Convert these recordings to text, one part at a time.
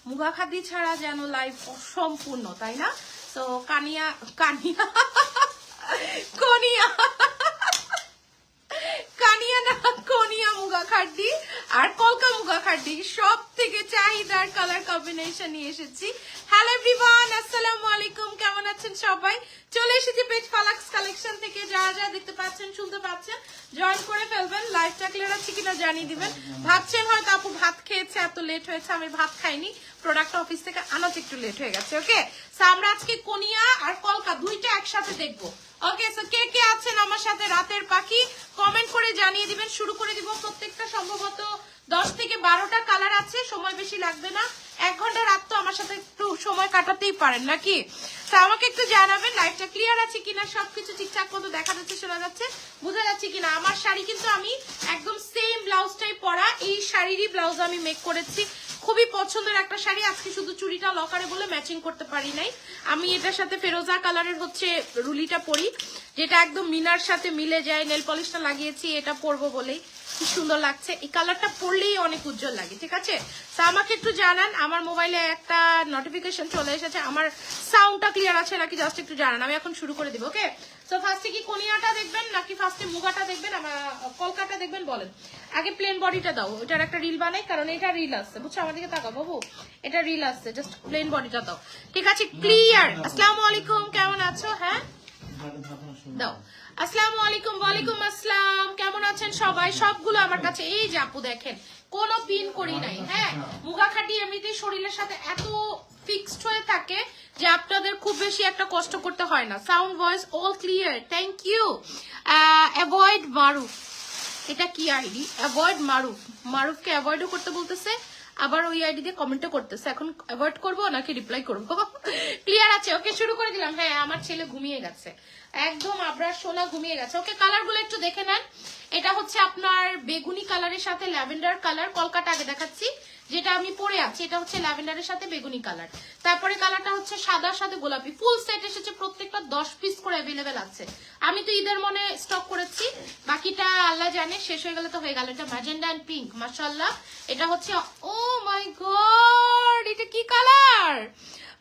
মুগা খাদি ছাড়া যেন লাইফ অসম্পূর্ণ, তাই না? তো কানিয়া কানিয়া কনিয়া কানিয়া না কনিয়া মুগা খাড্ডি আর কলকা মুগা খাড্ডি সব থেকে চাহিদার কালার কম্বিনেশন নিয়ে এসেছি। হ্যালো এভরিওয়ান, আসসালামু আলাইকুম, কেমন আছেন সবাই? চলে এসেছি পেজ ফালাক্স কালেকশন থেকে। যারা যারা দেখতে পাচ্ছেন শুনতে পাচ্ছেন জয়েন করে ফেলবেন। লাইভটা ক্লিয়ার আছে কিনা জানিয়ে দিবেন। ভাবছেন হয়তো আপু ভাত খেয়েছে, এত লেট হয়েছে। আমি ভাত খাইনি, প্রোডাক্ট অফিস থেকে আনাতে একটু লেট হয়ে গেছে। ওকে, সো আমরা আজকে কোনিয়া আর কলকা দুইটা একসাথে দেখবো। ওকে, সো কে কে আছেন আমার সাথে রাতের পাখি কমেন্ট করে জানিয়ে দিবেন। শুরু করে দিব। প্রত্যেকটা সম্ভবত 10 থেকে 12টা কালার আছে, সময় বেশি লাগবে না। 1 ঘন্টা রাত তো আমার সাথে একটু সময় কাটাতেই পারেন নাকি? তো আমাকে একটু জানাবেন লাইভটা ক্লিয়ার আছে কিনা, সবকিছু ঠিকঠাক মতো দেখা যাচ্ছে, শোনা যাচ্ছে, বোঝা যাচ্ছে কিনা। আমার শাড়ি কিন্তু আমি একদম সেম ব্লাউজটাই পরা, এই শাড়িরই ব্লাউজ আমি মেক করেছি। খুবই পছন্দের একটা শাড়ি। আজকে শুধু চুড়িটা লকারে বলে ম্যাচিং করতে পারি নাই। আমি এটার সাথে ফেরোজা কালারের হচ্ছে রুলিটা পরি, যেটা একদম মিনার সাথে মিলে যায়। নেল পলিশটা লাগিয়েছি এটা পরবো বলেই, কি সুন্দর লাগছে। এই কালারটা পরলেই অনেক উজ্জ্বল লাগে। ঠিক আছে, তা আমাকে একটু জানান। আমার মোবাইলে একটা নোটিফিকেশন চলে এসেছে, আমার সাউন্ডটা ক্লিয়ার আছে নাকি জাস্ট একটু জানান। আমি এখন শুরু করে দিব। ওকে, সো ফার্স্টে কি কোনিয়াটা দেখবেন নাকি ফার্স্টে মুগাটা দেখবেন, আমার কলকাতা দেখবেন বলেন? আগে প্লেন বডিটা দাও, এটার একটা রিল বানাই, কারণ এটা রিল আসছে, বুঝছো? আমার দিকে তাকাও বাবু, এটা রিল আসছে, জাস্ট প্লেন বডিটা দাও। ঠিক আছে, ক্লিয়ার। আসসালামু আলাইকুম, কেমন আছো? হ্যাঁ দাও। আসসালামু আলাইকুম। ওয়ালাইকুম আসসালাম, কেমন আছেন সবাই? সবগুলো আমার কাছে। এই যে আপু দেখেন, কোনো পিন করি নাই। হ্যাঁ, মুগা খাটি এমনিতেই শরীরের সাথে এত ফিক্সড হয়ে থাকে যে আপনাদের খুব বেশি একটা কষ্ট করতে হয় না। Sound voice all clear, thank you. Avoid Maruf, এটা কি আইডি? অ্যাভয়েড মারুফ, মারুফকে অ্যাভয়েডও করতে বলতেছে, আবার ওই আইডি দিয়ে কমেন্টও করতেছে। এখন অ্যাভয়েড করবো নাকি রিপ্লাই করবো? ক্লিয়ার আছে? ওকে, শুরু করে দিলাম। হ্যাঁ, আমার ছেলে ঘুমিয়ে গেছে একদম, আবরার সোনা ঘুমিয়ে গেছে। ওকে, কালারগুলো একটু দেখে নেন। এটা হচ্ছে আপনার বেগুনি কালারের সাথে ল্যাভেন্ডার কালার। কলকাতা আগে দেখাচ্ছি, যেটা আমি পরে আছি, এটা হচ্ছে ল্যাভেন্ডারের সাথে বেগুনি কালার। তারপরে কালারটা হচ্ছে সাদার সাথে গোলাপি। ফুল সেট এসেছে, প্রত্যেকটা 10 পিস করে অ্যাভেলেবেল আছে। আমি তো ঈদের মনে স্টক করেছি, বাকিটা আল্লাহ জানে, শেষ হয়ে গেলে তো হয়ে গেল। এটা ম্যাজেন্ডা এন্ড পিঙ্ক, মাশাআল্লাহ। এটা হচ্ছে, ও মাই গড, এটা কি কালার?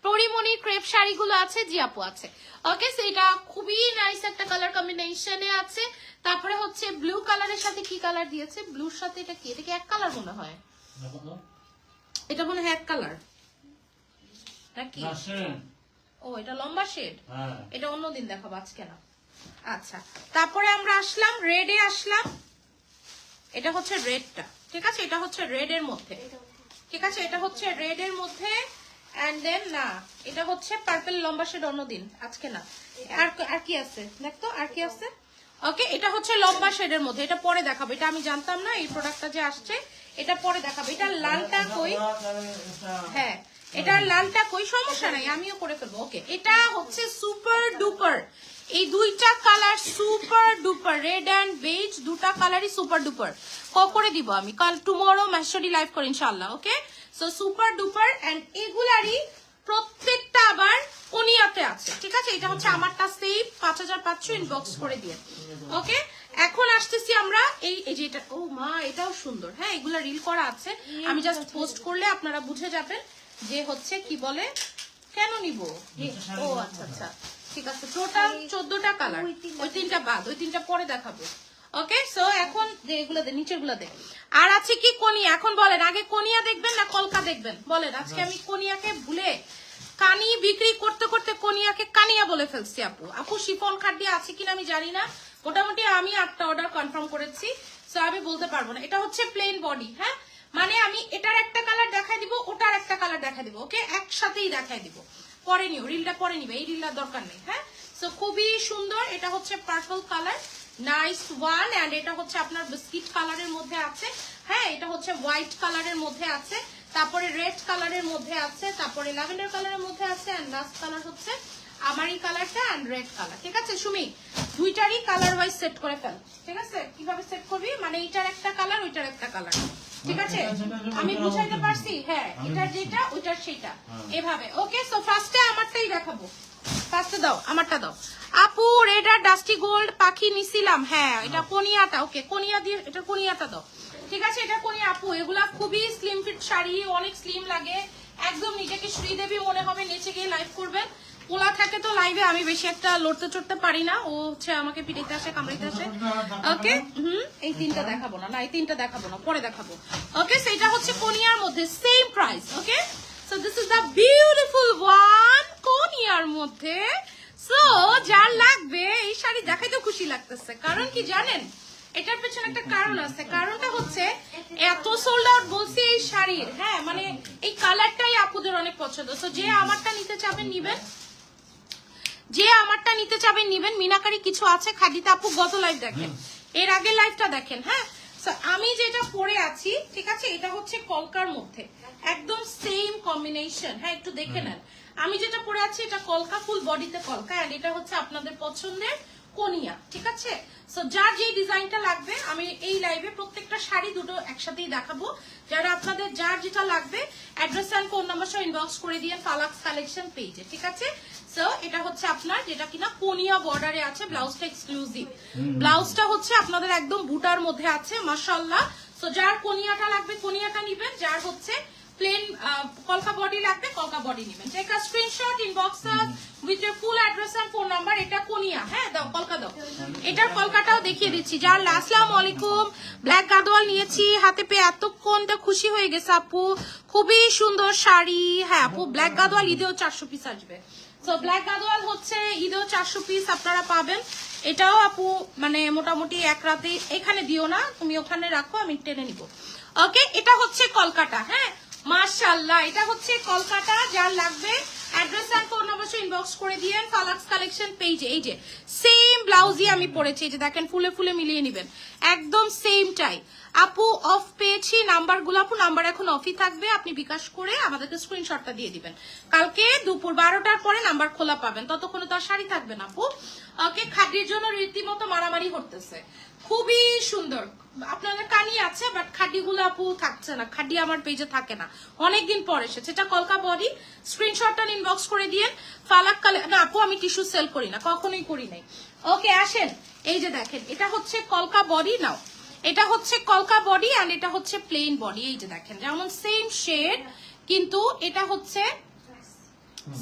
পরিমণি ক্রেপ শাড়িগুলো আছে, জি আপু আছে। ওকে, সো এটা খুবই নাইস একটা কালার কম্বিনেশনে আছে। তারপরে হচ্ছে ব্লু কালারের সাথে কি কালার দিয়েছে? ব্লুর সাথে এটা কি? এটা কি এক কালার মনে হয়? এটা মনে হয় এক কালার নাকি? ও, এটা লম্বা শেড, এটা অন্যদিন দেখাবো, আজকে না। আচ্ছা, তারপরে আমরা আসলাম রেডে আসলাম। এটা হচ্ছে রেডটা, ঠিক আছে? এটা হচ্ছে রেড এর মধ্যে, ঠিক আছে? এটা হচ্ছে রেড এর মধ্যে, এন্ড দেন না, এটা হচ্ছে পার্পল লম্বা শেড, অন্যদিন, আজকে না। আর কি আছে দেখতো, আর কি আছে? ওকে, এটা হচ্ছে লম্বা শেডের মধ্যে, এটা পরে দেখাবো। এটা আমি জানতাম না এই প্রোডাক্টটা যে আসছে, এটা পরে দেখাবো। এটা লালটা কই? হ্যাঁ, এটা লালটা কই? সমস্যা নাই, আমিও করে ফেলবো। ওকে, এটা হচ্ছে সুপার ডুপার। এই দুইটা colour super duper, red and beige, দুটা কালারই সুপার ডুপার। করে দিব আমি কাল, টুমরো ম্যাশরি লাইভ করে ইনশাআল্লাহ। ওকে, সো সুপার ডুপার, এন্ড এগুলারই প্রত্যেকটা আবার কোনিয়াতে আছে, ঠিক আছে? এটা হচ্ছে আমারটা সেভ 5500 ইনবক্স করে দিয়ে। ওকে, এখন আসতেছি আমরা এই যে এটা, ও মা, এটাও সুন্দর। হ্যাঁ, এগুলা রিল করা আছে, আমি জাস্ট পোস্ট করলে আপনারা বুঝে যাবেন যে হচ্ছে কি বলে, কেন নিব। ও আচ্ছা আচ্ছা, ঠিক আছে। টোটাল 14টা কালার, ওই 3টা বাদ, ওই 3টা পরে দেখাবো। ওকে, সো এখন এগুলো দে, নিচের গুলো দে। আর আছে কি কোনিয়া? এখন বলেন, আগে কোনিয়া দেখবেন না কলকা দেখবেন? বলেন। আজকে আমি কোনিয়াকে ভুলে কানি বিক্রি করতে করতে কোনিয়াকে কানিয়া বলে ফেলছি। আপু শিফন খাড্ডি আছে কিনা আমি জানি না, মোটামুটি আমি 8টা অর্ডার কনফার্ম করেছি, সো আমি বলতে পারবো না। এটা হচ্ছে প্লেন বডি, হ্যাঁ, মানে আমি এটার একটা কালার দেখাই দিব, ওটার একটা কালার দেখাই দিব। ওকে, একসাথেই দেখাই দিব, পরে নিও, রিলটা পরে নিবে, এই রিলটার দরকার নেই। হ্যাঁ, সো খুবই সুন্দর। এটা হচ্ছে purple colour, nice one. And এটা হচ্ছে আপনার বিস্কিট কালারের মধ্যে আছে। হ্যাঁ, এটা হচ্ছে হোয়াইট কালারের মধ্যে আছে, তারপরে রেড কালারের মধ্যে আছে, তারপরে ল্যাভেন্ডার কালারের মধ্যে আছে, এন্ড লাস্ট কালার হচ্ছে আমার এই কালারটা এন্ড রেড কালার। ঠিক আছে সুমি, দুইটারই কালার ওয়াইজ সেট করে ফেল। ঠিক আছে, কিভাবে সেট করবি, মানে এইটার একটা কালার, ওইটার একটা কালার, ঠিক আছে? আমি বুঝাইতে পারছি? হ্যাঁ, এটার যেটা ওইটার সেটা, এভাবে। ওকে, সো ফার্স্টে আমারটাই দেখাবো। ফার্স্টে দাও, আমারটা দাও। আপু রেড আর ডাস্টি গোল্ড পাখি নিছিলাম। হ্যাঁ, এটা কোনিয়াটা। ওকে, কোনিয়া দিয়ে, এটা কোনিয়াটা দাও, ঠিক আছে? এটা কোনিয়া। আপু এগুলা খুবই স্লিম ফিট শাড়ি, অনেক স্লিম লাগে, একদম নিজেকে শ্রীদেবী মনে হবে, নেচে গিয়ে লাইভ করবেন। পোলা থাকে তো লাইভে আমি বেশি একটা লড়তে চড়তে পারি না, ও হচ্ছে আমাকে পিটাইতে আসে, কামড়াইতে আসে। ওকে, এই তিনটা দেখাবো না, এই তিনটা দেখাবো না, পরে দেখাবো। ওকে, সেটা হচ্ছে কোনিয়ার মধ্যে, same price. Okay, so this is the beautiful one কোনিয়ার মধ্যে। সো যার লাগবে এই শাড়ি দেখাইতে খুশি লাগতেছে, কারণ কি জানেন, এটার পেছনে একটা কারণ আছে। কারণটা হচ্ছে এত সোল্ড আউট বলছি এই শাড়ির, হ্যাঁ মানে এই কালারটাই আপুদের অনেক পছন্দ। সো যে আমারটা নিতে চাবেন নিবেন, যে আমারটা নিতে চাবেন নিবেন। মিনাকারি কিছু আছে খাদিতে আপু, গত লাইভ দেখেন, এর আগের লাইভটা দেখেন। হ্যাঁ, আমি যেটা পরে আছি, ঠিক আছে, এটা হচ্ছে কলকার মধ্যে, একদম সেম কম্বিনেশন। হ্যাঁ, একটু দেখে নেন, আমি যেটা পরে আছি এটা কলকা, ফুল বডিতে কলকা, এন্ড এটা হচ্ছে আপনাদের পছন্দের কোনিয়া। ঠিক আছে, সো যার যে ডিজাইনটা লাগবে, আমি এই লাইভে প্রত্যেকটা শাড়ি দুটো একসাথেই দেখাবো। যারা আপনাদের যার যেটা লাগবে অ্যাড্রেস এন্ড ফোন নাম্বার সহ ইনবক্স করে দিয়ে ফালাক্স কালেকশন পেজে। ঠিক আছে, সো এটা হচ্ছে আপনার যেটা কিনা কোনিয়া বর্ডারে আছে, ব্লাউজটা এক্সক্লুসিভ। ব্লাউজটা হচ্ছে আপনাদের একদম বুটার মধ্যে আছে, মাশাআল্লাহ। সো যার কোনিয়াটা লাগবে কোনিয়াটা নিবেন, যার হচ্ছে প্লেন কলকা বডি লাগবে কলকা বডি নেবেন। Take a screenshot, inbox with your full address and phone number. এটা কোনিয়া, হ্যাঁ দাও কলকা দাও। এটার কলকাটাও দেখিয়ে দিচ্ছি। যার আসসালামু আলাইকুম, ব্ল্যাক গাদোয়াল নিয়েছি হাতে পেয়ে এতক্ষণটা খুশি হয়ে গেছে আপু, খুবই সুন্দর শাড়ি। হ্যাঁ আপু, ব্ল্যাক গাদোয়াল ঈদেও 400 পিস আসবে। সো ব্ল্যাক গাদোয়াল হচ্ছে ঈদেও 400 পিস আপনারা পাবেন। এটাও আপু মানে মোটামুটি এক রাতে, এখানে দিও না তুমি, ওখানে রাখো, আমি টেনে নিব। ওকে, এটা হচ্ছে কলকাতা। হ্যাঁ মাশাআল্লাহ, এটা হচ্ছে কলকাতা। যার লাগবে অ্যাড্রেস আর ফোন নাম্বার ইনবক্স করে দিয়েন ফালাক্স কালেকশন পেজে। এই যে সেম ব্লাউজই আমি পরেছি, এই যে দেখেন ফুলে ফুলে মিলিয়ে নেবেন, একদম সেম টাই। আপু অফ পেয়েছি নাম্বারগুলো, আপু নাম্বার এখন অফই থাকবে, আপনি বিকাশ করে আমাদেরকে স্ক্রিনশটটা দিয়ে দিবেন। কালকে দুপুর 12টার পরে নাম্বার খোলা পাবেন, ততক্ষণে তো আর শাড়ি থাকবে না আপু। ওকে, খাদির জন্য রীতিমতো মারামারি করতেছে, খুবই সুন্দর। আপনাদের কানি আছে, বাট খাডিগুলো আপু থাকছে না, খাডি আমার পেজে থাকে না, অনেকদিন পর এসেছে। এটা কলকা বডি, স্ক্রিনশটটা ইনবক্স করে দিয়েন। ফালাক কালে না আপু, আমি টিস্যু সেল করি না, কখনোই করি নাই। ওকে আসেন, এই যে দেখেন, এটা হচ্ছে কলকা বডি। নাও এটা হচ্ছে কলকা বডি আর এটা হচ্ছে প্লেন বডি। এই যে দেখেন, যেমন সেম শেড, কিন্তু এটা হচ্ছে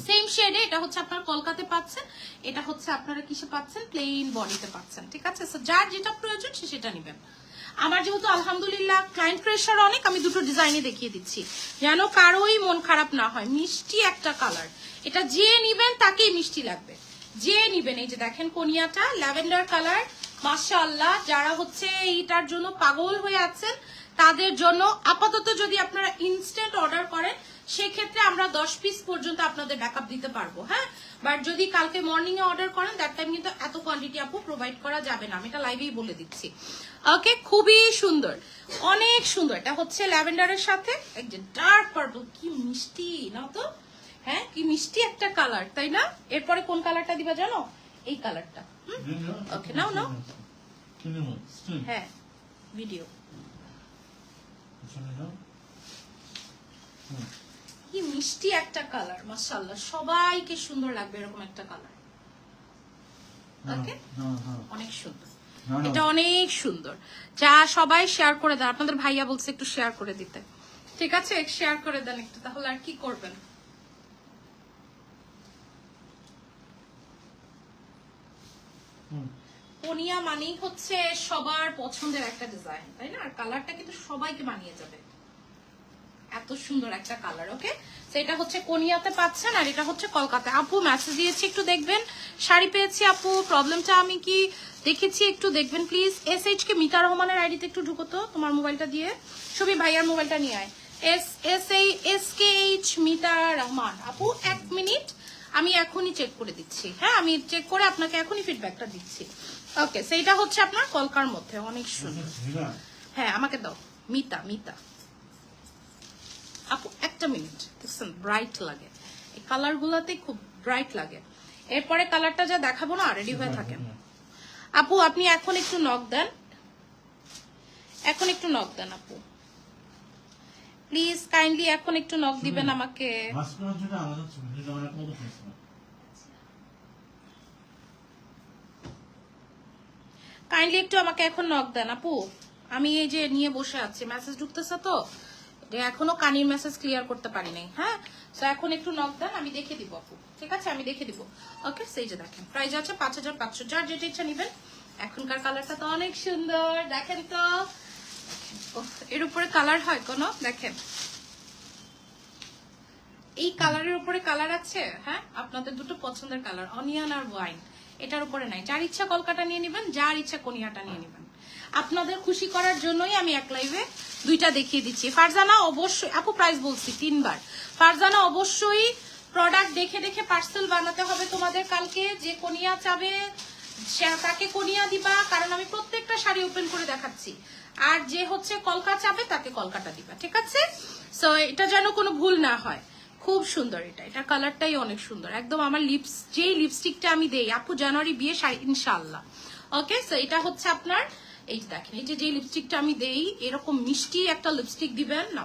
সেম শেডে, এটা হচ্ছে আপনার কলকাতে পাচ্ছেন, এটা হচ্ছে আপনারা কিসে পাচ্ছেন, প্লেন বডিতে পাচ্ছেন। ঠিক আছে, যার যেটা প্রয়োজন সে সেটা নেবেন। আমার যেহেতু আলহামদুলিল্লাহ ক্লায়েন্ট প্রেশার অনেক, আমি দুটো ডিজাইনে দেখিয়ে দিচ্ছি যেন কারোই মন খারাপ না হয়। মিষ্টি একটা কালার, এটা যে নিবেন তাকেই মিষ্টি লাগবে, যে নিবেন। এই যে দেখেন কোনিয়াটা ল্যাভেন্ডার কালার, মাশাআল্লাহ। যারা হচ্ছে এইটার জন্য পাগল হয়ে আছেন তাদের জন্য আপাতত যদি আপনারা ইনস্ট্যান্ট অর্ডার করেন সেক্ষেত্রে আমরা 10 পিস পর্যন্ত আপনাদের ব্যাকআপ দিতে পারবো। হ্যাঁ, বাট যদি কালকে মর্নিং এ অর্ডার করেন দ্যাট টাইম কিন্তু এত কোয়ান্টিটি আপু প্রোভাইড করা যাবে না, আমি এটা লাইভেই বলে দিচ্ছি। ওকে, খুবই সুন্দর, অনেক সুন্দর। এটা হচ্ছে ল্যাভেন্ডারের সাথে এই যে ডার্ক পার্পল, কি মিষ্টি না তো। হ্যাঁ, কি মিষ্টি একটা কালার, তাই না? এরপরে কোন কালারটা দিবা জানো? এই কালারটা। ওকে, নাও নাও। হ্যাঁ, ভিডিও। কি মিষ্টি একটা কালার, মাশাআল্লাহ, সবাইকে সুন্দর লাগবে এরকম একটা কালার। ওকে, অনেক সুন্দর, এটা অনেক সুন্দর। যা সবাই শেয়ার করে দেন, আপনাদের ভাইয়া বলছে একটু শেয়ার করে দিতে। ঠিক আছে, শেয়ার করে দেন একটু, তাহলে আর কি করবেন। কোনিয়া মানেই হচ্ছে সবার পছন্দের একটা ডিজাইন, তাই না? আর কালারটা কিন্তু সবাইকে মানিয়ে যাবে, এত সুন্দর একটা কালার। ওকে, সেটা হচ্ছে কোনিয়াতে পাচ্ছেন আর এটা হচ্ছে কলকাতা। আপু মেসেজ দিয়েছি, একটু দেখবেন। শাড়ি পেয়েছি আপু, প্রবলেমটা আমি কি দেখেছি একটু দেখবেন প্লিজ। SH কে মিতা রহমানের আইডিতে একটু ঢুকো তো, তোমার মোবাইলটা দিয়ে। সবই ভাইয়ার মোবাইলটা নিয়ে আয়। SKH মিতা রহমান আপু, 1 মিনিট, আমি এখনই চেক করে দিচ্ছি। হ্যাঁ, আমি চেক করে আপনাকে এখনই ফিডব্যাকটা দিচ্ছি। ওকে, সেইটা হচ্ছে আপনার কলকার মধ্যে, অনেক সুন্দর। হ্যাঁ, আমাকে দাও। মিতা, মিতা আপু, 1 মিনিট। দেখছেন ব্রাইট লাগে, এই কালার গুলাতে খুব ব্রাইট লাগে। এরপরে কালারটা যা দেখাবো না, রেডি হয়ে থাকেন আপু। আপনি এখন একটু নক দেন, এখন একটু নক দেন আপু, প্লিজ কাইন্ডলি এখন একটু নক দিবেন আমাকে। কাইন্ডলি একটু আমাকে এখন নক দেন আপু, আমি এই যে নিয়ে বসে আছি, মেসেজ ঢুকতেছে তো যে এখনো কানির মেসেজ ক্লিয়ার করতে পারি নাই। হ্যাঁ, সো এখন একটু নক দেন, আমি দেখে দিব আপু, ঠিক আছে, আমি দেখে দিব। ওকে, সেই যে দেখেন প্রাইস আছে 5500, যার যেটা ইচ্ছা নিবেন। এখনকার কালারটা তো অনেক সুন্দর, দেখেন তো এর উপরে কালার হয় কোনো, দেখেন এই কালারের উপরে কালার আছে। হ্যাঁ, আপনাদের দুটো পছন্দের কালার, অনিয়ন আর ওয়াইন, এটার উপরে নাই। যার ইচ্ছা কলকাতা নিয়ে নেবেন, যার ইচ্ছা কোনিয়াটা নিয়ে নেবেন। আপনাদের খুশি করার জন্যই আমি এক লাইভে দুইটা দেখিয়ে দিচ্ছি। ফারজানা অবশ্যই আপু প্রাইস বলছি 3 বার। ফারজানা অবশ্যই প্রোডাক্ট দেখে দেখে পার্সেল বানাতে হবে তোমাদের কালকে। যে কোনিয়া চাবে তাকে কোনিয়া দিবা, কারণ আমি প্রত্যেকটা শাড়ি ওপেন করে দেখাচ্ছি। আর যে হচ্ছে কলকা চাবে তাকে কলকাতা দিবা, ঠিক আছে? সো এটা যেন কোনো ভুল না হয়। খুব সুন্দর এটা কালারটাই অনেক সুন্দর একদম। আমার লিপস যেই লিপস্টিকটা আমি দেই আপু, জানুয়ারি বিয়ে শাড়ি ইনশাআল্লাহ। ওকে, সো এটা হচ্ছে আপনার, এই যে দেখেন, এই যে লিপস্টিকটা আমি দেই, এরকম মিষ্টি একটা লিপস্টিক দিবেন না।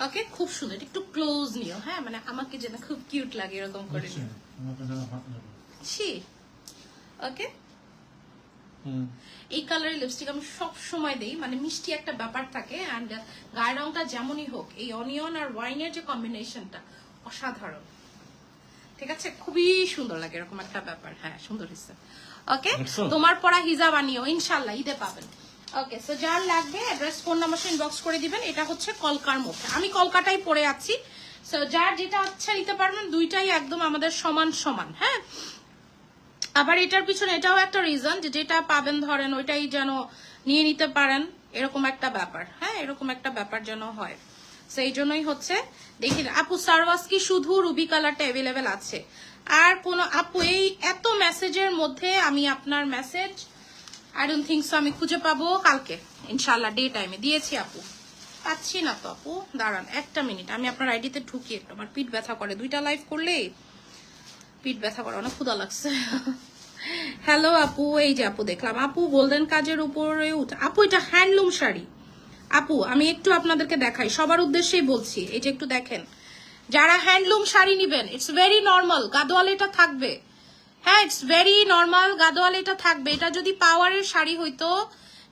ওকে, খুব সুন্দর, একটু ক্লোজ নিও। হ্যাঁ, মানে আমাকে যেন খুব কিউট লাগে এরকম করে নিও। ওকে, এই কালারের লিপস্টিক আমি সব সময় দেই, মানে মিষ্টি একটা ব্যাপার থাকে। এন্ড গায়ের রংটা যেমনই হোক, এই অনিয়ন আর ওয়াইনের যে কম্বিনেশনটা অসাধারণ, ঠিক আছে, খুবই সুন্দর লাগে এরকম একটা ব্যাপার। হ্যাঁ, সুন্দর হয়েছে। ওকে, তোমার পরা হিজাব আনিও ইনশাল্লাহ, ঈদে পাবেন। ওকে, সো যার লাগবে অ্যাড্রেস ফোন নাম্বার ইনবক্স করে দিবেন। এটা হচ্ছে কলকার মধ্যে, আমি কলকাতায় পরে আছি। সো যার যেটা ইচ্ছা নিতে পারবেন, দুইটাই একদম আমাদের সমান সমান। হ্যাঁ, আবার এটার পিছনে এটাও একটা রিজন, যে যেটা পাবেন ধরেন ওইটাই যেন নিয়ে নিতে পারেন, এরকম একটা ব্যাপার। হ্যাঁ, এরকম একটা ব্যাপার যেন হয়। সেই জন্যই হচ্ছে দেখি। আপু সারওয়াস কি শুধু রুবি কালারটা অ্যাভেলেবেল আছে? আর কোন আপু এই এত মেসেজের মধ্যে আমি আপনার message I don't think so আমি খুঁজে পাবো কালকে ইনশাআল্লাহ ডে টাইমে। দিয়েছি আপু, পাচ্ছি না তো আপু, দাঁড়ান একটা মিনিট, আমি আপনার আইডিতে ঢুকি একটু। আমার পিঠ ব্যথা করে, 2টা লাইভ করলে পিঠ ব্যথা করে, অনেক ক্ষুধা লাগছে। হ্যালো আপু, এই যে আপু দেখলাম আপু গোল্ডেন কাজের উপরে আপু এটা হ্যান্ডলুম শাড়ি। আপু আমি একটু আপনাদেরকে দেখাই, সবার উদ্দেশ্যেই বলছি, এই যে একটু দেখেন, যারা হ্যান্ডলুম শাড়ি নিবেন, ইটস ভেরি নর্মাল গাদোয়াল এটা থাকবে। হ্যাঁ, ইটস ভেরি নর্মাল গাদোয়াল এটা থাকবে। এটা যদি পাওয়ারের শাড়ি হইতো,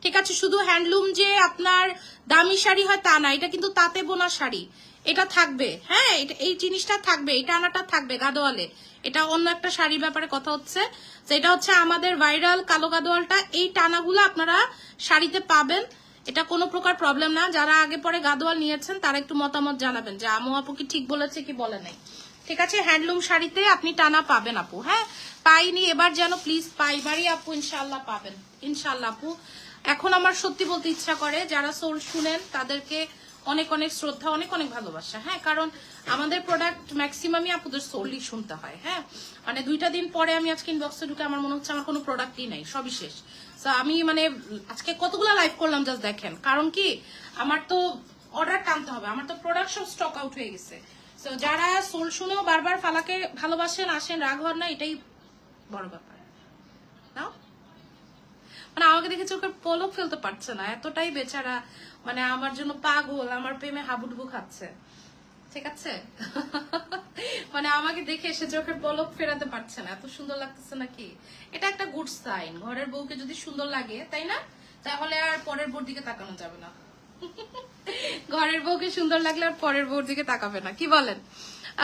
ঠিক আছে, শুধু হ্যান্ডলুম যে আপনার দামি শাড়ি হয় তা না, এটা কিন্তু তাঁতে বোনা শাড়ি, এটা থাকবে। হ্যাঁ, এই জিনিসটা থাকবে, এই টানাটা থাকবে গাদোয়ালে। এটা অন্য একটা শাড়ির ব্যাপারে কথা হচ্ছে, সেটা হচ্ছে আমাদের ভাইরাল কালো গাদোয়ালটা। এই টানাগুলো আপনারা শাড়িতে পাবেন, এটা কোনো প্রকার প্রবলেম না। যারা আগে পরে গাদোয়াল নিয়েছেন তারা একটু মতামত জানাবেন যে আমু আপু কি ঠিক বলেছে কি বলে নাই, ঠিক আছে? হ্যান্ডলুম শাড়িতে আপনি টানা পাবেন আপু। হ্যাঁ, পাইনি এবার যেন প্লিজ পাইবারই আপু, ইনশাল্লাহ পাবেন ইনশাল্লাহ আপু। এখন আমার সত্যি বলতে ইচ্ছা করে, যারা সোল শুনেন তাদেরকে অনেক অনেক শ্রদ্ধা, অনেক অনেক ভালোবাসা। হ্যাঁ, কারণ আমাদের প্রোডাক্ট ম্যাক্সিমামই আপুদের সোলই শুনতে হয়। হ্যাঁ, মানে 2টা দিন পরে আমি আজকে ইনবক্সে ঢুকে আমার মনে হচ্ছে আমার কোনো প্রোডাক্টই নাই, সবই শেষ। তো আমি মানে আজকে কতগুলো লাইভ করলাম জাস্ট দেখেন, কারণ কি আমার তো অর্ডার টানতে হবে, আমার তো প্রোডাকশন স্টক আউট হয়ে গেছে। তো যারা সোল শুনেও বারবার ফালাকে ভালোবাসেন, আসেন, রাগ হন না, এটাই বড় ব্যাপার। নাও, মানে আমাকে দেখে চোখের পলক ফেলতে পারছে না, এতটাই বেচারা মানে আমার জন্য পাগল, আমার প্রেমে হাবুডুবু খাচ্ছে, ঠিক আছে? মানে আমাকে দেখে সে চোখের পলক ফেরাতে পারছে না, এত সুন্দর লাগতেছে নাকি। এটা একটা গুড সাইন, ঘরের বউকে যদি সুন্দর লাগে, তাই না? তাহলে আর পরের বউর দিকে তাকানো যাবে না। ঘরের বউকে সুন্দর লাগলে আর পরের বউর দিকে তাকাবে না, কি বলেন?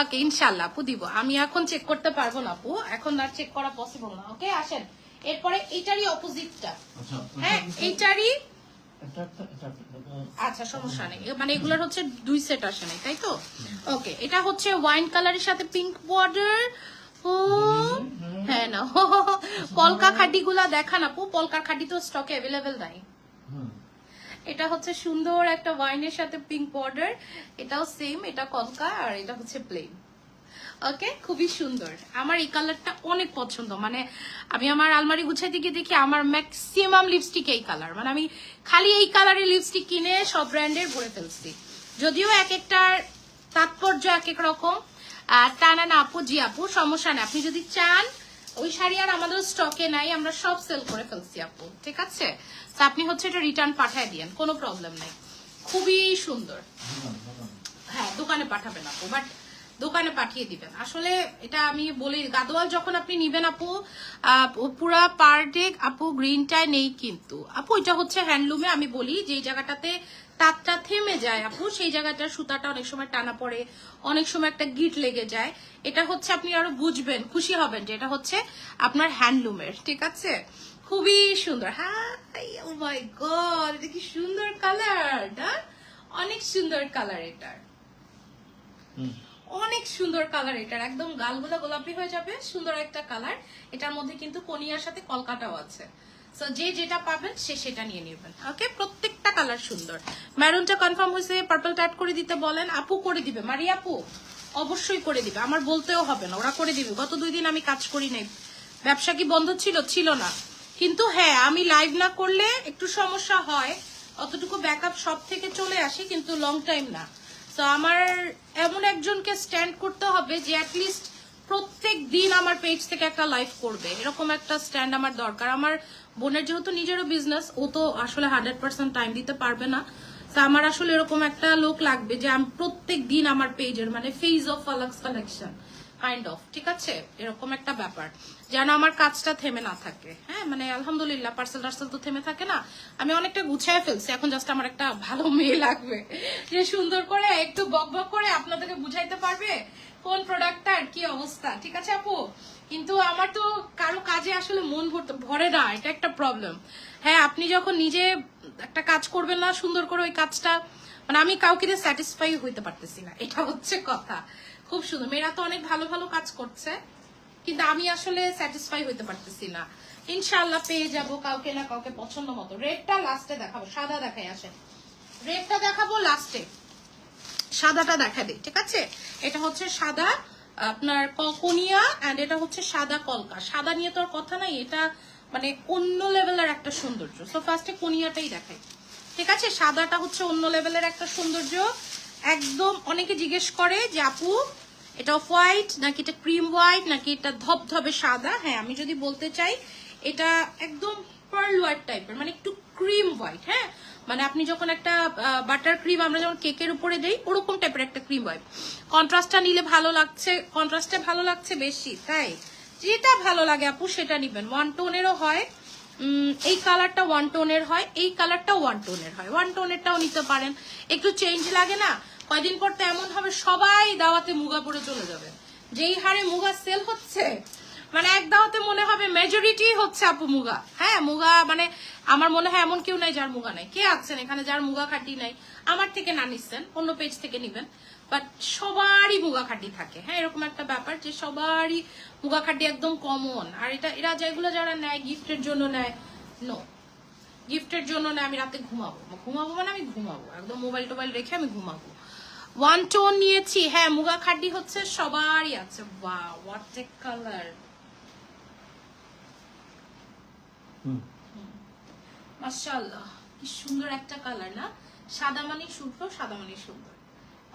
ওকে, ইনশাল্লাহ আপু দিব। আমি এখন চেক করতে পারবো না আপু, এখন আর চেক করা পসিবল না। ওকে, আসেন এরপরে এইটারই অপোজিটটা। হ্যাঁ, এইটারই, আচ্ছা সমস্যা নেই, মানে এগুলোর হচ্ছে 2 সেট আসে নাই, তাই তো? ওকে, এটা হচ্ছে ওয়াইন কালারের সাথে পিঙ্ক বর্ডার। ও হ্যাঁ, না পলকা খাড্ডি গুলা দেখান আপু, পলকার খাড্ডি তো স্টকে অ্যাভেলেবেল নাই। এটা হচ্ছে সুন্দর একটা ওয়াইনের সাথে পিঙ্ক বর্ডার, এটাও সেম, এটা কলকা আর এটা হচ্ছে প্লেন। ওকে, খুবই সুন্দর, আমার এই কালারটা অনেক পছন্দ। মানে আমি আমার আলমারি গুছাইতে গিয়ে দেখি আমার ম্যাক্সিমাম লিপস্টিক এই কালার, মানে আমি খালি এই কালারের লিপস্টিক কিনে সব ব্র্যান্ডের ভরে ফেলছি। যদিও এক একটার তাৎপর্য এক এক রকম। তা না আপু, জি আপু সমস্যা নেই, আপনি যদি চান ওই শাড়ি আর আমাদের স্টকে নাই, আমরা সব সেল করে ফেলছি আপু, ঠিক আছে? তো আপনি হচ্ছে এটা রিটার্ন পাঠিয়ে দিয়েন, কোনো প্রবলেম নাই, খুবই সুন্দর। হ্যাঁ, দোকানে পাঠাবেন আপু, বাট দোকানে পাঠিয়ে দিবেন। আসলে এটা আমি বলি, গাদোয়াল যখন আপনি নিবেন আপু, পুরা পার ডে আপু গ্রিনটায় নেই কিন্তু আপু, এটা হচ্ছে হ্যান্ডলুমে। আমি বলি যে জায়গাটাতে তাঁতটা থেমে যায় আপু, সেই জায়গাটা সুতাটা অনেক সময় টানা পড়ে, অনেক সময় একটা গিট লেগে যায়। এটা হচ্ছে আপনি আরো বুঝবেন, খুশি হবেন যে এটা হচ্ছে আপনার হ্যান্ডলুমের, ঠিক আছে? খুবই সুন্দর। হাই, ও মাই গড, এটা কি সুন্দর কালার না? অনেক সুন্দর কালার এটার, অনেক সুন্দর কালার এটার, একদম গালগুলো গোলাপি হয়ে যাবে, সুন্দর একটা কালার। এটার মধ্যে কিন্তু কোনিয়ার সাথে কলকাটাও আছে। সো যে যেটা পাবেন সে সেটা নিয়ে নেবেন। ওকে, প্রত্যেকটা কালার সুন্দর। ম্যারুনটা কনফার্ম হয়েছে, পার্পলটা অ্যাড করে দিতে বলেন। আপু করে দিবে, মারিয়া আপু অবশ্যই করে দিবে, আমার বলতেও হবে না, ওরা করে দিবে। গত 2 দিন আমি কাজ করি নাই, ব্যবসা কি বন্ধ ছিল? ছিল না, কিন্তু হ্যাঁ আমি লাইভ না করলে একটু সমস্যা হয়, অতটুকু ব্যাকআপ সব থেকে চলে আসি, কিন্তু লং টাইম না। তো আমার এমন একজনকে স্ট্যান্ড করতে হবে যে অ্যাটলিস্ট প্রত্যেক দিন আমার পেজ থেকে একটা লাইভ করবে, এরকম একটা স্ট্যান্ড আমার দরকার। আমার বোনের যেহেতু নিজেরও বিজনেস, ও তো আসলে 100% টাইম দিতে পারবে না। তো আমার আসলে এরকম একটা লোক লাগবে যে আমি প্রত্যেক দিন আমার পেজের মানে phase of ফালাক্স collection kind of, ঠিক আছে? এরকম একটা ব্যাপার যেন আমার কাজটা থেমে না থাকে। হ্যাঁ, মানে আলহামদুলিল্লাহ পার্সেল টার্সেল তো থেমে থাকে না, আমি অনেকটা গুছিয়ে ফেলছি। এখন জাস্ট আমার একটা ভালো মেয়ে লাগবে যে সুন্দর করে একটু বক বক করে আপনাদেরকে বুঝাইতে পারবে কোন প্রোডাক্টটার কি অবস্থা, ঠিক আছে আপু? কিন্তু আমার তো কারো কাজে আসলে মন ভরে না, এটা একটা প্রবলেম। হ্যাঁ, আপনি যখন নিজে একটা কাজ করবেন না সুন্দর করে, ওই কাজটা মানে আমি কাউকে দিয়ে স্যাটিসফাই হইতে পারতেছি না, এটা হচ্ছে কথা। খুব সুন্দর, মেয়েরা তো অনেক ভালো ভালো কাজ করছে, কিন্তু আমি আসলে স্যাটিসফাই হইতে পারতেছি না। ইনশাআল্লাহ পেয়ে যাব কাউকে না কাউকে পছন্দ মতো। রেডটা লাস্টে দেখাবো, সাদা দেখাই, আসেন রেডটা দেখাবো লাস্টে, সাদাটা দেখা দিই, ঠিক আছে? এটা হচ্ছে সাদা আপনার কোনিয়া, এন্ড এটা হচ্ছে সাদা কলকা। সাদা নিয়ে তো আর কথা নাই, এটা মানে অন্য লেভেলের একটা সৌন্দর্য। সো ফার্স্টে কোনিয়াটাই দেখাই, ঠিক আছে? সাদাটা হচ্ছে অন্য লেভেলের একটা সৌন্দর্য একদম। অনেকে জিজ্ঞেস করে যে আপু এটা অফ হোয়াইট নাকি এটা ক্রিম হোয়াইট নাকি এটা ধবধবে সাদা। হ্যাঁ, আমি যদি বলতে চাই এটা একদম পার্ল হোয়াইট টাইপের, মানে একটু ক্রিম হোয়াইট। হ্যাঁ, মানে আপনি যখন একটা বাটার ক্রিম আমরা যেমন কেকের উপরে দেই, ওরকম টাইপের একটা ক্রিম হোয়াইট। কন্ট্রাস্টটা নিলে ভালো লাগছে, কন্ট্রাস্টে ভালো লাগছে বেশি, তাই যেটা ভালো লাগে আপু সেটা নিবেন। 1 টোনেরও হয়, এই কালারটা 1 টোনের হয়, এই কালারটা 1 টোনের হয়। 1 টোনেরটাও নিতে পারেন, একটু চেঞ্জ লাগে না? কয়দিন পর তো এমন হবে সবাই দাওয়াতে মুগা পরে চলে যাবে, যেই হারে মুগা সেল হচ্ছে, মানে এক দাওয়াতে মনে হবে মেজরিটি হচ্ছে আপু মুগা। হ্যাঁ, মুগা মানে আমার মনে হয় এমন কেউ নাই যার মুগা নাই। কে আছেন এখানে যার মুগা খাটি নাই? আমার থেকে না নিচ্ছেন, অন্য পেজ থেকে নিবেন, বাট সবারই মুগা খাটি থাকে। হ্যাঁ, এরকম একটা ব্যাপার যে সবারই মুগা খাটি একদম কমন। আর এটা এরা যেগুলো যারা নেয় গিফটের জন্য নেয়, নো, গিফটের জন্য নেয় আমি রাতে ঘুমাবো, ঘুমাবো মানে আমি ঘুমাবো একদম মোবাইল টোবাইল রেখে আমি ঘুমাবো। 1 টোন নিয়েছি। হ্যাঁ, মুগা খাটি হচ্ছে সবারই আছে। ওয়াও, হোয়াট এ কালার, মাশাআল্লাহ, কি সুন্দর একটা কালার না? সাদা মানে শুভ্র, সাদা মানে সুন্দর,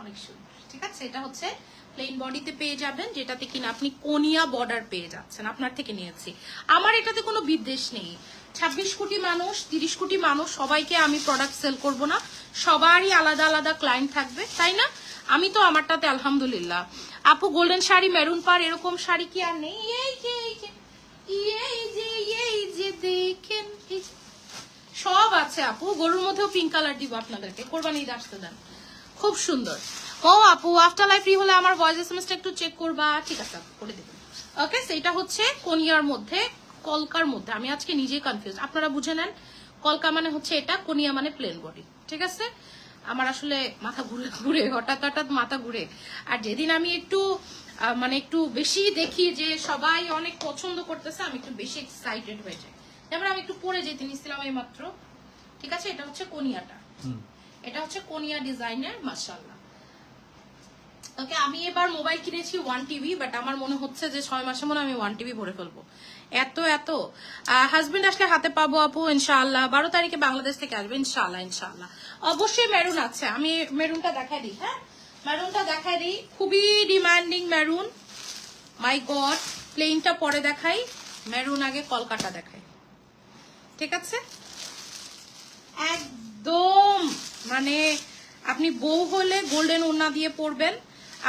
অনেক সুন্দর, ঠিক আছে? এটা হচ্ছে প্লেন বডিতে পেয়ে যাবেন, যেটাতে কিনা আপনি কোনিয়া বর্ডার পেয়ে যাচ্ছেন। আপনার থেকে নিয়েছি, আমার এটাতে কোনো বিদ্বেষ নেই। 26 কোটি মানুষ, 30 কোটি মানুষ, সবাইকে আমি প্রোডাক্ট সেল করব না, সবারই আলাদা আলাদা ক্লায়েন্ট থাকবে, তাই না? আমি তো আমারটাতে আলহামদুলিল্লাহ। আপু গোল্ডেন শাড়ি, মেরুন পার, এরকম শাড়ি কি আর নেই? এই যে এই যে দেখেন, সব আছে আপু। গরুর মধ্যেও পিঙ্ক কালার দিব আপনাদেরকে, কোরবানি ঈদ আসতে দেন, খুব সুন্দর। ও আপু আফটার লাইফ ফ্রি হলে আমার ভয়েস এসএমএসটা একটু চেক করবা, ঠিক আছে আপু করে দেবেন। ওকে, সেটা হচ্ছে কোনিয়ার মধ্যে, কলকার মধ্যে। আমি আজকে নিজেই কনফিউজ, আপনারা বুঝে নেন। কলকা মানে হচ্ছে এটা, কোনিয়া মানে প্লেন বডি, ঠিক আছে? আমার আসলে মাথা ঘুরে ঘুরে হঠাৎ হঠাৎ মাথা ঘুরে। আর যেদিন আমি একটু মানে একটু বেশি দেখি যে সবাই অনেক পছন্দ করতেছে, আমি একটু বেশি এক্সাইটেড হয়ে যাই। যেমন আমি একটু পরে যেতে নিছিলাম এই মাত্র, ঠিক আছে? এটা হচ্ছে কোনিয়াটা, এটা হচ্ছে কোনিয়া ডিজাইনের, মাশাআল্লাহ। ওকে, আমি এবার মোবাইল কিনেছি 1 টিবি, বাট আমার মনে হচ্ছে যে 6 মাসে মনে আমি 1 টিবি ভরে ফেলবো, এত এত। হাজবেন্ড আসলে হাতে পাবো আপু ইনশাআল্লাহ, 12 তারিখে বাংলাদেশ থেকে আসবে ইনশাআল্লাহ। ইনশাআল্লাহ অবশ্যই মেরুন আছে, আমি মেরুনটা দেখাই দিই। হ্যাঁ, মেরুনটা দেখাই দিই, খুবই ডিমান্ডিং মেরুন, মাই গড। প্লেনটা পরে দেখাই, মেরুন আগে, কলকাতা দেখাই, ঠিক আছে? একদম মানে আপনি বউ হলে গোল্ডেন ওড়না দিয়ে পরবেন,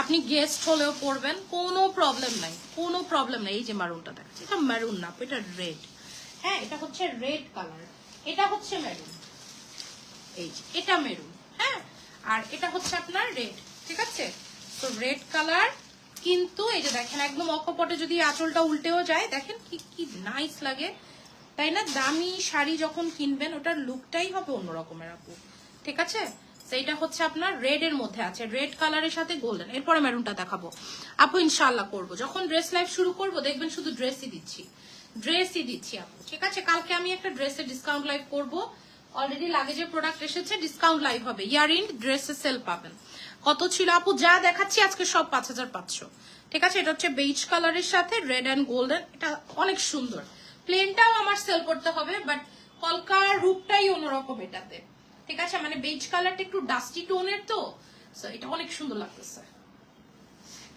আপনি গেস্ট হলেও পরবেন, কোনো প্রবলেম নাই, কোনো প্রবলেম নাই। এই যে মারুনটা দেখাচ্ছে, এটা মেরুন না, এটা রেড। হ্যাঁ, এটা হচ্ছে রেড কালার, এটা হচ্ছে মেরুন, এই যে এটা মেরুন। হ্যাঁ, আর এটা হচ্ছে আপনার রেড, ঠিক আছে? তো রেড কালার, কিন্তু এই যে দেখেন একদম অকপটে যদি আঁচলটা উল্টেও যায়, দেখেন কি কি নাইস লাগে, তাই না? দামি শাড়ি যখন কিনবেন ওটার লুকটাই হবে অন্যরকমের আপু, ঠিক আছে? সেইটা হচ্ছে আপনার রেড এর মধ্যে আছে, রেড কালারের সাথে গোল্ডেন। এরপরে মেরুনটা দেখাবো আপু, ইনশাআল্লাহ করবো। যখন ড্রেস লাইভ শুরু করবো দেখবেন শুধু ড্রেসই দিচ্ছি, ড্রেসই দিচ্ছি আপু, ঠিক আছে? কালকে আমি একটা ড্রেসের ডিসকাউন্ট লাইভ করবো, অলরেডি লাগেজের প্রোডাক্ট এসেছে, ডিসকাউন্ট লাইভ হবে, ইয়ারিং ড্রেসের সেল পাবেন। কত ছিল আপু? যা দেখাচ্ছি আজকে সব 5500, ঠিক আছে? এটা হচ্ছে বেজ কালারের সাথে রেড অ্যান্ড গোল্ডেন, এটা অনেক সুন্দর। প্লেনটাও আমার সেল করতে হবে, বাট কলকার রূপটাই অন্যরকম এটাতে, ঠিক আছে? মানে বেজ কালারটা একটু ডাস্টি টোনের, তো এটা অনেক সুন্দর লাগতেছে,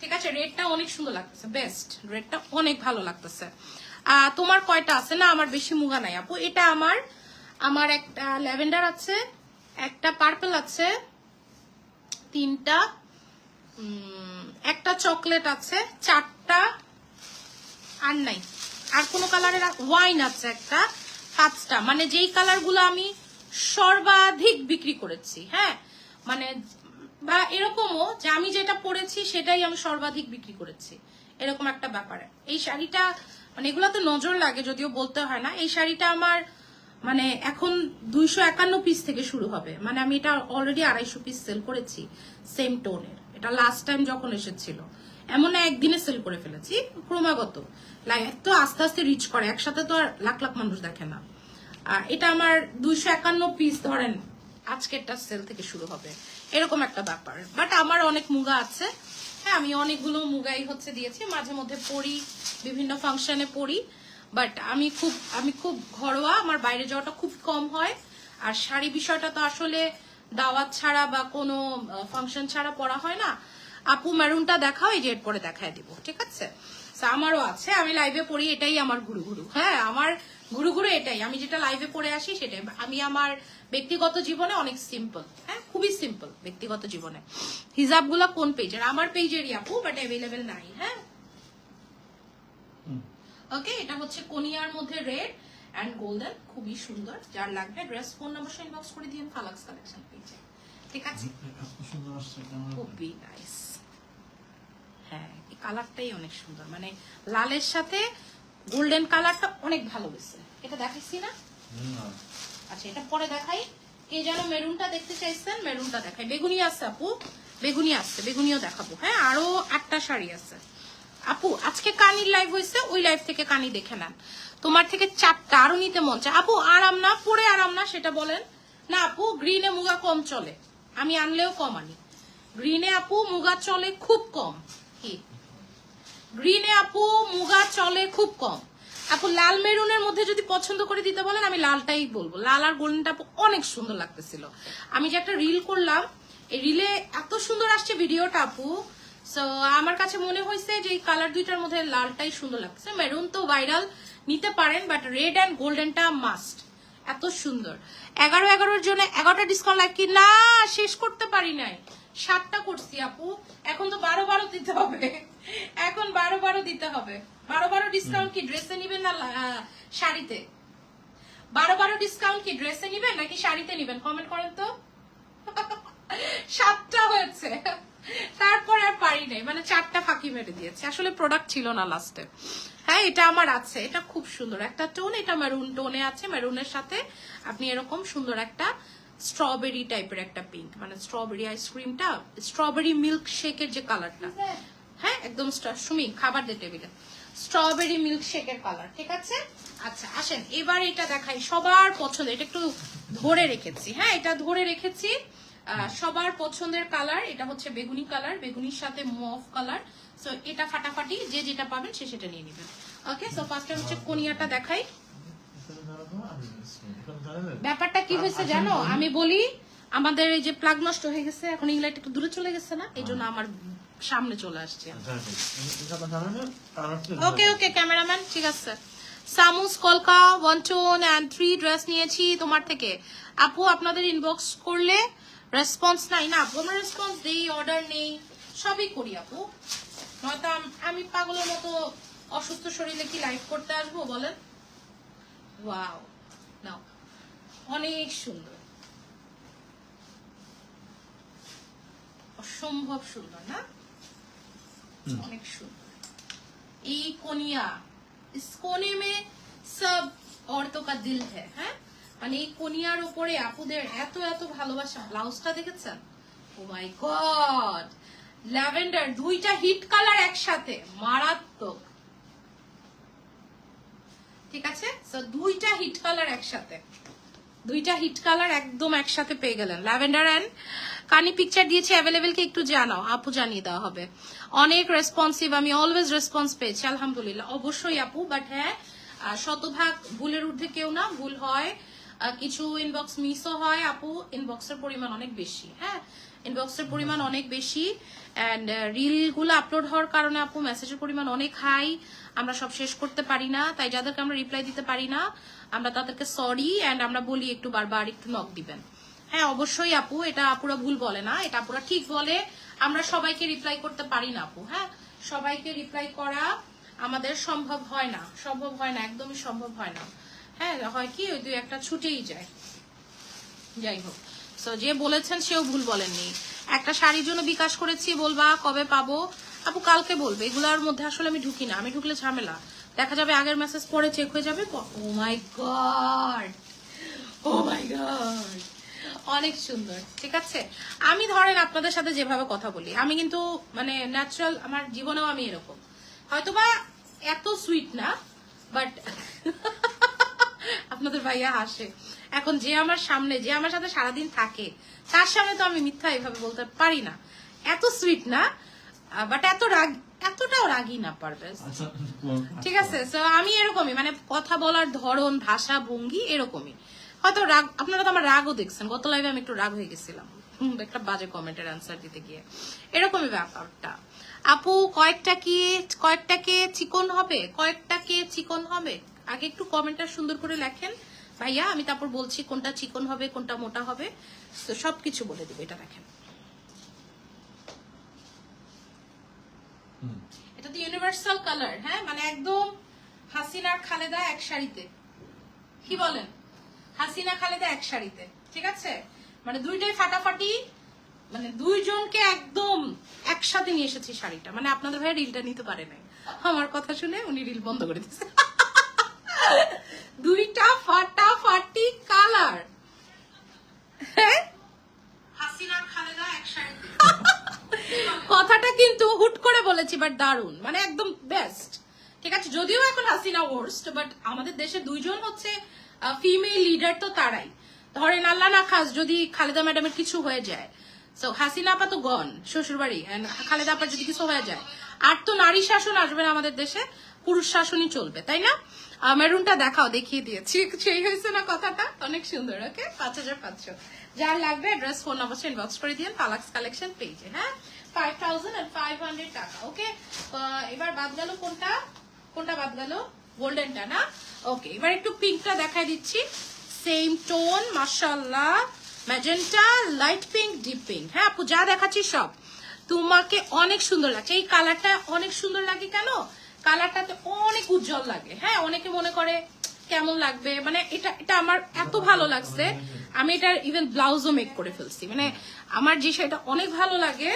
ঠিক আছে? রেডটা অনেক সুন্দর লাগতেছে, বেস্ট, রেডটা অনেক ভালো লাগতেছে। তোমার কয়টা আছে? না, আমার বেশি মুগা নাই আপু। এটা আমার একটা ল্যাভেন্ডার আছে, একটা পার্পল আছে, তিনটা, একটা চকলেট আছে, চারটা, আর নাই। আর কোন কালারের? ওয়াইন আছে একটা, পাঁচটা। মানে যেই কালার গুলো আমি সর্বাধিক বিক্রি করেছি, হ্যাঁ, মানে বা এরকমও যে আমি যেটা পরেছি সেটাই আমি সর্বাধিক বিক্রি করেছি, এরকম একটা ব্যাপার। এই শাড়িটা মানে এগুলো তো নজর লাগে, যদিও বলতে হয় না। এই শাড়িটা আমার মানে এখন 251 পিস থেকে শুরু হবে, মানে আমি এটা অলরেডি 250 পিস সেল করেছি সেম টোনের। এটা লাস্ট টাইম যখন এসেছিল এমন একদিনে সেল করে ফেলেছি, ক্রমাগত তো আস্তে আস্তে রিচ করে, একসাথে তো আর লাখ লাখ মানুষ দেখে না। এটা আমার 251 পিস ধরেন আজকেরটা সেল থেকে শুরু হবে, এরকম একটা ব্যাপার। বাট আমার অনেক মুগা আছে, হ্যাঁ, আমি অনেকগুলো মুগাই হচ্ছে দিয়েছি, মাঝে মধ্যে পরি, বিভিন্ন ফাংশনে পরি, বাট আমি খুব ঘরোয়া, আমার বাইরে যাওয়াটা খুব কম হয়। আর শাড়ি বিষয়টা তো আসলে দাওয়াত ছাড়া বা কোনো ফাংশন ছাড়া পরা হয় না। আপু মেরুনটা দেখাও, এই যে এরপরে দেখায় দিব, ঠিক আছে? আমারও আছে, আমি লাইভে পড়ি, এটাই আমার ঘুরু ঘুরু। হ্যাঁ, আমার ঘুরু ঘুরু এটাই, আমি যেটা লাইভে পড়ে আসি সেটাই। আমি আমার ব্যক্তিগত জীবনে অনেক সিম্পল, হ্যাঁ, খুবই সিম্পল ব্যক্তিগত জীবনে। হিজাব গুলা কোন পেজের? আমার পেজেরই আপু, বাট অ্যাভেলেবেল নাই। হ্যাঁ, ওকে, এটা হচ্ছে কোনিয়ার মধ্যে রেড এন্ড গোল্ডেন, খুবই সুন্দর। যার লাগবে ড্রেস ফোন নাম্বার ইনবক্স করে দিন ফালাক্স কালেকশন পেজে, ঠিক আছে? খুবই নাইস। হ্যাঁ, এই কালারটাই অনেক সুন্দর, মানে লালের সাথে গোল্ডেন কালারটা অনেক ভালো হয়েছে। এটা দেখাইছি না? আচ্ছা, এটা পরে দেখাই। কে যেন মেরুনটা দেখতে চাইছেন, মেরুনটা দেখাই। বেগুনি আছে আপু, বেগুনি আছে, বেগুনিও দেখাবো। হ্যাঁ, আরো 8টা শাড়ি আছে আপু। আজকে কানির লাইভ হয়েছে, ওই লাইভ থেকে কানি দেখে নেন। তোমার থেকে 4টা আরো নিতে মন চায় আপু। আরাম না পরে, আরাম না সেটা বলেন না আপু। গ্রিনে মুগা কম চলে, আমি আনলেও কম আনি। গ্রিনে আপু মুগা চলে খুব কম, কি গ্রিনে আপু মুগা চলে খুব কম আপু। লাল মেরুনের মধ্যে যদি পছন্দ করে দিতে বলেন আমি লালটাই বলবো। লাল আর গোল্ডেনটা আপু অনেক সুন্দর লাগতেছিল। আমি যে একটা রিল করলাম, এই রিলে এত সুন্দর আসছে ভিডিওটা আপু। সো আমার কাছে মনে হয়েছে যে এই কালার দুইটার মধ্যে লালটাই সুন্দর লাগছে। মেরুন তো ভাইরাল, নিতে পারেন, বাট রেড অ্যান্ড গোল্ডেনটা মাস্ট। এত সুন্দর। 11-11 জন্য 11টা ডিসকাউন্ট লাইভ কি না শেষ করতে পারি নাই, 7টা করছি আপু। এখন তো 12 দিতে হবে, এখন 12 দিতে হবে। 12 ডিসকাউন্ট কি ড্রেসে নিবেন না শাড়িতে? 12 ডিসকাউন্ট কি ড্রেসে নিবেন নাকি শাড়িতে নিবেন? কমেন্ট করেন তো। 7টা হয়েছে, তারপর আর পারি নাই, মানে 4টা ফাঁকি মেরে দিয়েছে। আসলে প্রোডাক্ট ছিল না লাস্টে। হ্যাঁ, এটা আমার আছে, এটা খুব সুন্দর একটা টোন, এটা মেরুন টোনে আছে। মেরুনের সাথে আপনি এরকম সুন্দর একটা স্ট্রবেরি টাইপের একটা পিঙ্ক, মানে স্ট্রবেরি আইসক্রিমটা, স্ট্রবেরি মিল্ক শেকের যে কালারটা, হ্যাঁ, একদম সুমি খাবার দে টেবিলে, স্ট্রবেরি মিল্ক শেকের কালার, ঠিক আছে? আচ্ছা, আসেন এবার এটা দেখাই, সবার পছন্দ। এটা একটু ধরে রেখেছি, হ্যাঁ, এটা ধরে রেখেছি, সবার পছন্দের কালার। এটা হচ্ছে বেগুনি কালার, বেগুনির সাথে মফ কালার। সো এটা ফাটাফাটি, যে যেটা পাবেন সে সেটা নিয়ে নেবেন। ওকে, সো ফার্স্টে হচ্ছে কোনিয়াটা দেখাই। ব্যাপারটা কি হয়েছে জানো, আমি বলি, আমাদের এই যে প্লাগ নষ্ট হয়ে গেছে, এখন ইংল্যান্ড একটু দূরে চলে গেছে না, এই জন্য আমার সামনে চলে আসছে। ওকে ওকে ক্যামেরাম্যান, ঠিক আছে। সামুস কলকা 1 টোন এন্ড 3 ড্রেস নিয়েছি তোমার থেকে আপু। আপনাদের ইনবক্স করলে রেসপন্স নাই না আপু, আমরা রেসপন্স দেই, অর্ডার নেই, সবই করি আপু, নয়তো আমি পাগলের মতো অসুস্থ শরীরে কি লাইভ করতে আসবো বলেন? ওয়াও, নাও, অনেক সুন্দর, অসম্ভব সুন্দর না? অনেক সুন্দর। এই কোনিয়া, ইস কোনে মে সব औरतों का दिल है, হ্যাঁ, মানে এই কোনিয়ার উপরে আপুদের এত এত ভালোবাসা। ব্লাউজটা দেখেছেন? ও মাই গড, ল্যাভেন্ডার, দুইটা হিট কালার একসাথে, মারাত্মক। ঠিক আছে, সো দুইটা হিট কালার একসাথে, দুইটা হিট কালার একদম একসাথে পেয়ে গেলেন। ল্যাভেন্ডার এন্ড কানি পিকচার দিয়েছি, অ্যাভেলেবেল কে একটু জানাও আপু, জানিয়ে দেওয়া হবে। অনেক রেসপন্সিভ, আমি অলওয়েজ রেসপন্স পেয়েছি আলহামদুলিল্লাহ। অবশ্যই আপু, বাট হ্যাঁ, শতভাগ ভুলের ঊর্ধ্বে কেউ না, ভুল হয়, কিছু ইনবক্স মিসও হয় আপু। ইনবক্সের পরিমাণ অনেক বেশি, হ্যাঁ, ইনবক্সের পরিমাণ অনেক বেশি, অ্যান্ড রিলগুলো আপলোড হওয়ার কারণে আপু মেসেজের পরিমাণ অনেক হাই, আমরা সব শেষ করতে পারি না, তাই যাদেরকে আমরা রিপ্লাই দিতে পারি না আমরা তাদেরকে সরি, অ্যান্ড আমরা বলি একটু বারবার একটু নক দিবেন। হ্যাঁ অবশ্যই আপু, এটা আপুরা ভুল বলে না, এটা আপুরা ঠিক বলে। আমরা সবাইকে রিপ্লাই করতে পারি না আপু, হ্যাঁ, সবাইকে রিপ্লাই করা আমাদের সম্ভব হয় না, সম্ভব হয় না, একদমই সম্ভব হয় না। হ্যাঁ, হয় কি ওই দুই একটা ছুটেই যায়। যাই হোক, সো যে বলেছেন সেও ভুল বলেননি। একটা শাড়ির জন্য বিকাশ করেছি, বলবা কবে পাবো আপু? কালকে বলবে, এগুলোর মধ্যে আসলে আমি ঢুকি না, আমি ঢুকলে ঝামেলা, দেখা যাবে আগের মেসেজ পরে চেক হয়ে যাবে। ও মাই গড, ও মাই গড, অনেক সুন্দর। ঠিক আছে, আমি ধরেন আপনাদের সাথে যেভাবে কথা বলি, আমি কিন্তু মানে ন্যাচারাল, আমার জীবনেও আমি এরকম, হয়তোবা এত সুইট না, বাট আপনাদের ভাইয়া হাসে এখন, যে আমার সামনে, যে আমার সাথে সারাদিন থাকে, তার সামনে তো আমি মিথ্যা এভাবে বলতে পারি না। এত সুইট না, বাট এত রাগ, এতটাও রাগি না, পারবে। ঠিক আছে, তো আমি এরকমই, মানে কথা বলার ধরন, ভাষা, ভঙ্গি এরকমই। হয়তো রাগ, আপনারা তো আমার রাগও দেখছেন, গত লাইভে আমি একটু রাগ হয়ে গেছিলাম একটা বাজে কমেন্টের অ্যান্সার দিতে গিয়ে, এরকমই ব্যাপারটা। আপু কয়েকটাকে চিকন হবে, কয়েকটাকে চিকন হবে, আগে একটু কমেন্টটা সুন্দর করে লেখেন ভাইয়া, আমি তারপর বলছি কোনটা চিকন হবে কোনটা মোটা হবে, তো সবকিছু বলে দিব। এটা দেখেন, এটা তো ইউনিভার্সাল কালার, হ্যাঁ, মানে একদম হাসিনার খালেদা এক শাড়িতে, কি বলেন? হাসিনা খালেদা এক শাড়িতে, ঠিক আছে, মানে দুইটাই ফাটাফাটি, মানে দুইজনকে একদম একসাথে নিয়ে এসেছি শাড়িটা। মানে আপনাদের ভাই রিলটা নিতে পারে নাই, আমার কথা শুনে উনি রিল বন্ধ করে দিয়েছে। দুইটা ফাটাফাটি কালার, হ্যাঁ, হাসিনার খালেদা এক শাড়িতে। কথাটা কিন্তু হুট করে বলেছি, বাট দারুণ, মানে একদম বেস্ট। ঠিক আছে, যদিও এখন হাসিনা ওয়ার্স্ট, বাট আমাদের দেশে দুইজন হচ্ছে ফিমেল লিডার, তো তারাই ধরেন আল্লাহ না খাস যদি খালেদা ম্যাডামের কিছু হয়ে যায়, সো হাসিনা আপা তো গন শ্বশুরবাড়ি, খালেদা আপার যদি কিছু হয়ে যায়, আর তো নারী শাসন আসবে না আমাদের দেশে, পুরুষ শাসনই চলবে, তাই না? মেরুনটা দেখাও, দেখিয়ে দিয়েছি, সেই হয়েছে না কথাটা? অনেক সুন্দর। ওকে, 5500, যার লাগবে অ্যাড্রেস, ফোন নাম্বার ইনবক্স করে দিন পালাক্স কালেকশন পেজে, হ্যাঁ, 5500 টাকা। ওকে, এবার বাদ গেল কোনটা, কোনটা বাদ গেল? গোল্ডেনটা না? ওকে, এবার একটু পিঙ্কটা দেখাই দিচ্ছি, সেম টোন, মাশাআল্লাহ, magenta, light pink, deep pink, হ্যাঁ আপু যা দেখাচ্ছি সব তোমাকে অনেক সুন্দর লাগছে। এই কালারটা অনেক সুন্দর লাগে, কেন? কালারটাতে অনেক উজ্জ্বল লাগে, হ্যাঁ, অনেকে মনে করে কেমন লাগবে, মানে এটা আমার এত ভালো লাগছে, আমি এটার ইভেন ব্লাউজও মেক করে ফেলছি। মানে আমার যে সেটা অনেক ভালো লাগে,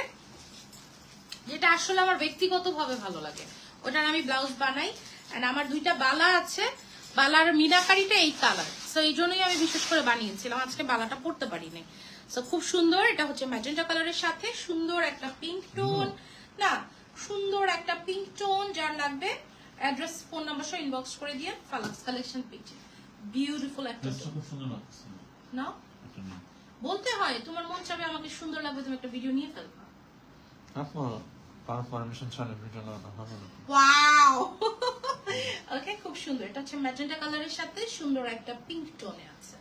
যেটা আসলে আমার ব্যক্তিগত ভাবে ভালো লাগে, ওটার আমি ব্লাউজ বানাই। এন্ড আমার দুইটা বালা আছে, বালার মিনাকারিটা এই কালার, সো এই জন্যই আমি বিশেষ করে বানিয়েছিলাম, আজকে বালাটা পরতে পারিনি। সো খুব সুন্দর, এটা হচ্ছে ম্যাজেন্টা কালারের সাথে সুন্দর একটা পিঙ্ক টোন, না সুন্দর একটা পিঙ্ক টোন, যার লাগবে অ্যাড্রেস ফোন নাম্বার সহ ইনবক্স করে দিয়ে ফালাক্স কালেকশন পেজে। বিউটিফুল একটা না, বলতে হয়, তোমার মন চাবে আমাকে সুন্দর লাগবে, তুমি একটা ভিডিও নিয়ে ফেলবা। ওয়াও, ওকে, খুব সুন্দর, এটা হচ্ছে ম্যাজেন্টা কালারের সাথে সুন্দর একটা পিঙ্ক টোনে আছে।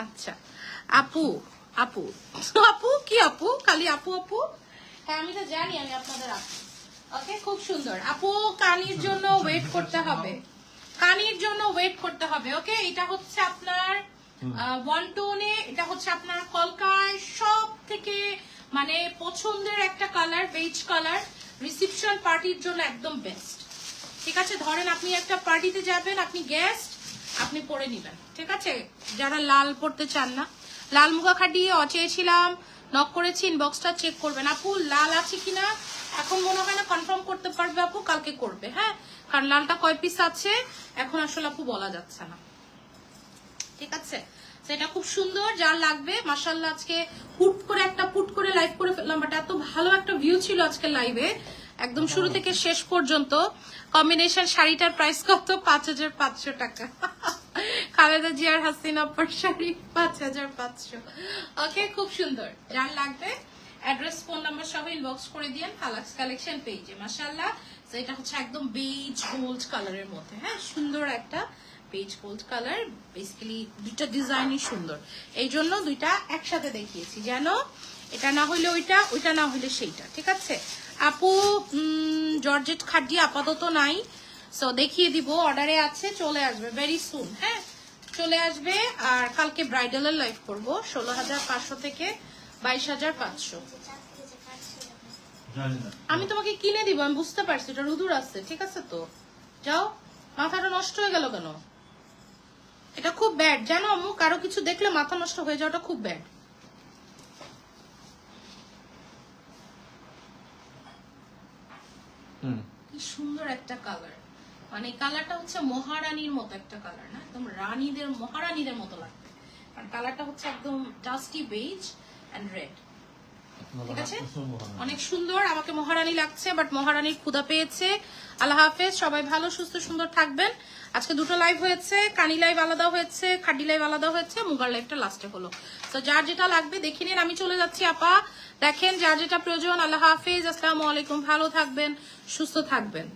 আচ্ছা আপু, আপু আপু কি আপু, খালি আপু আপু, হ্যাঁ আমি তো জানি আমি আপনাদের আপু। ওকে, খুব সুন্দর আপু, কানির জন্য ওয়েট করতে হবে, কানির জন্য ওয়েট করতে হবে। ওকে, এটা হচ্ছে আপনার ওয়ান টোনে এটা হচ্ছে আপনার কলকার সব থেকে মানে পছন্দের একটা কালার, বেজ কালার, রিসেপশন পার্টির জন্য একদম বেস্ট। ঠিক আছে, ধরেন আপনি একটা পার্টিতে যাবেন, আপনি গেস্ট, আপনি পরে নিবেন। ঠিক আছে, যারা লাল পরতে চান না, লাল মুগা খাটি চেয়েছিলাম, নক করেছি, ইনবক্সটা চেক করবেন। আপু লাল আছে কিনা এখন মনে হয় না কনফার্ম করতে পারবে আপু, কালকে করবে। হ্যাঁ, কারণ লালটা কয় পিস আছে এখন আসলে আপু বলা যাচ্ছে না। ঠিক আছে, সেটা খুব সুন্দর, যার লাগবে মাশাআল্লাহ। আজকে হুট করে লাইভ করে ফেললাম, বাট এত ভালো একটা ভিউ ছিল আজকে লাইভে, একদম শুরু থেকে শেষ পর্যন্ত। কম্বিনেশন শাড়িটার প্রাইস কত? 5500 টাকা। খালেদা জিয়ার হাসিনা আপার শাড়ি 5500। ওকে, খুব সুন্দর, যার লাগবে অ্যাড্রেস ফোন নাম্বার সহ ইনবক্স করে দিয়েন ফালাক্স কালেকশন পেজে। মাশাআল্লাহ, এটা হচ্ছে একদম বেজ গোল্ড কালারের মধ্যে। হ্যাঁ, সুন্দর একটা বেজ গোল্ড কালার, বেসিক্যালি দুইটা ডিজাইনই সুন্দর, এই জন্য দুইটা একসাথে দেখিয়েছি, যেন এটা না হইলে ওইটা, ওইটা না হইলে সেইটা। ঠিক আছে আপু, জর্জেট খাড্ডি আপাতত নাই, সো দেখিয়ে দিব, অর্ডারে আছে, চলে আসবে ভেরি সুন। হ্যাঁ, চলে আসবে। আর কালকে ব্রাইডালের লাইভ করব 16500 থেকে 22500। আমি তোমাকে কিনে দিব, আমি বুঝতে পারছি, এটা রুদুর আছে। ঠিক আছে, তো যাও, মাথাটা নষ্ট হয়ে গেল কেন? এটা খুব ব্যাড জানো আম্মু, কারো কিছু দেখলে মাথা নষ্ট হয়ে যাওয়াটা খুব ব্যাড। কি সুন্দর একটা কালার, মানে কালারটা হচ্ছে মহারানীর মতো একটা কালার, না একদম রানীদের, মহারানীদের মতো লাগবে, কারণ কালারটা হচ্ছে একদম ডাস্টি বেজ এন্ড রেড। ঠিক আছে, অনেক সুন্দর, আমাকে মহারানী লাগছে, বাট মহারানীর ক্ষুধা পেয়েছে। আল্লাহ হাফেজ, সবাই ভালো সুস্থ সুন্দর থাকবেন। আজকে দুটো লাইভ হয়েছে, কানি লাইভ আলাদা হয়েছে, খাড্ডি লাইভ আলাদা হয়েছে, মুগার লাইভটা লাস্টে হলো। তো যার যেটা লাগবে দেখে নিন, আমি চলে যাচ্ছি আপা, দেখেন যার যেটা প্রয়োজন। আল্লাহ হাফেজ, আসসালামু আলাইকুম, ভালো থাকবেন, সুস্থ থাকবেন।